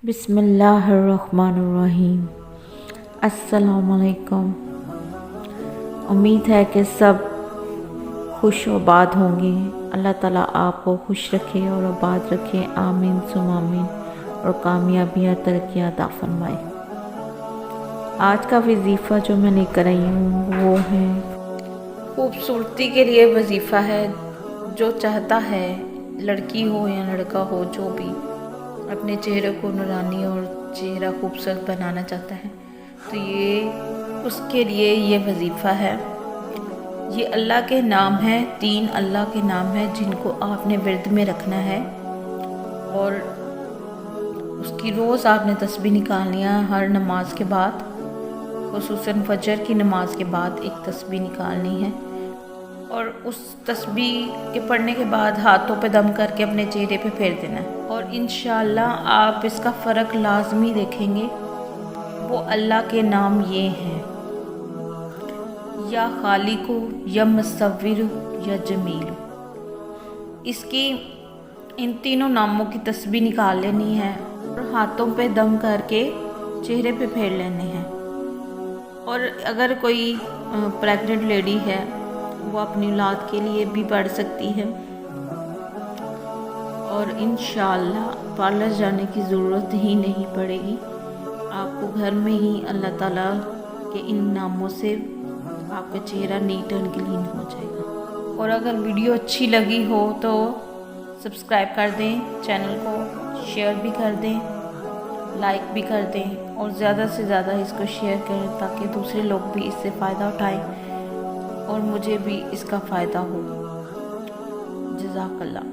बिस्मिल्लाहिर्रहमानिर्रहीम। अस्सलामुअलैकुम। उम्मीद है कि सब खुश व आबाद होंगे। अल्लाह ताला आपको खुश रखे और आबाद रखे, आमीन सुम आमीन, और कामयाबियाँ तरक्कियाँ अता फरमाए। आज का वजीफ़ा जो मैं लेकर आई हूँ वो है खूबसूरती के लिए वजीफ़ा है। जो चाहता है, लड़की हो या लड़का हो, जो भी अपने चेहरे को नूरानी और चेहरा खूबसूरत बनाना चाहता है, तो ये उसके लिए ये वजीफ़ा है। ये अल्लाह के नाम है, 3 अल्लाह के नाम है जिनको आपने विर्द में रखना है, और उसकी रोज़ आपने तस्बीह निकालनी है। हर नमाज के बाद, खुसूसन फजर की नमाज के बाद एक तस्बीह निकालनी है, और उस तस्बीह के पढ़ने के बाद हाथों पे दम करके अपने चेहरे पे फेर देना है, और इंशाअल्लाह आप इसका फ़र्क लाजमी देखेंगे। वो अल्लाह के नाम ये हैं, या खालिकु, या मुसव्विरु, या जमीलु। इसकी इन तीनों नामों की तस्बीह निकाल लेनी है और हाथों पे दम करके चेहरे पे फेर लेने हैं। और अगर कोई प्रेग्नेंट लेडी है, वो अपनी औलाद के लिए भी पढ़ सकती है, और इंशाअल्लाह पार्लर जाने की ज़रूरत ही नहीं पड़ेगी। आपको घर में ही अल्लाह ताला के इन नामों से आपका चेहरा नीट एंड क्लीन हो जाएगा। और अगर वीडियो अच्छी लगी हो तो सब्सक्राइब कर दें, चैनल को शेयर भी कर दें, लाइक भी कर दें, और ज़्यादा से ज़्यादा इसको शेयर करें ताकि दूसरे लोग भी इससे फ़ायदा उठाएं और मुझे भी इसका फ़ायदा हो। जज़ाकल्लाह।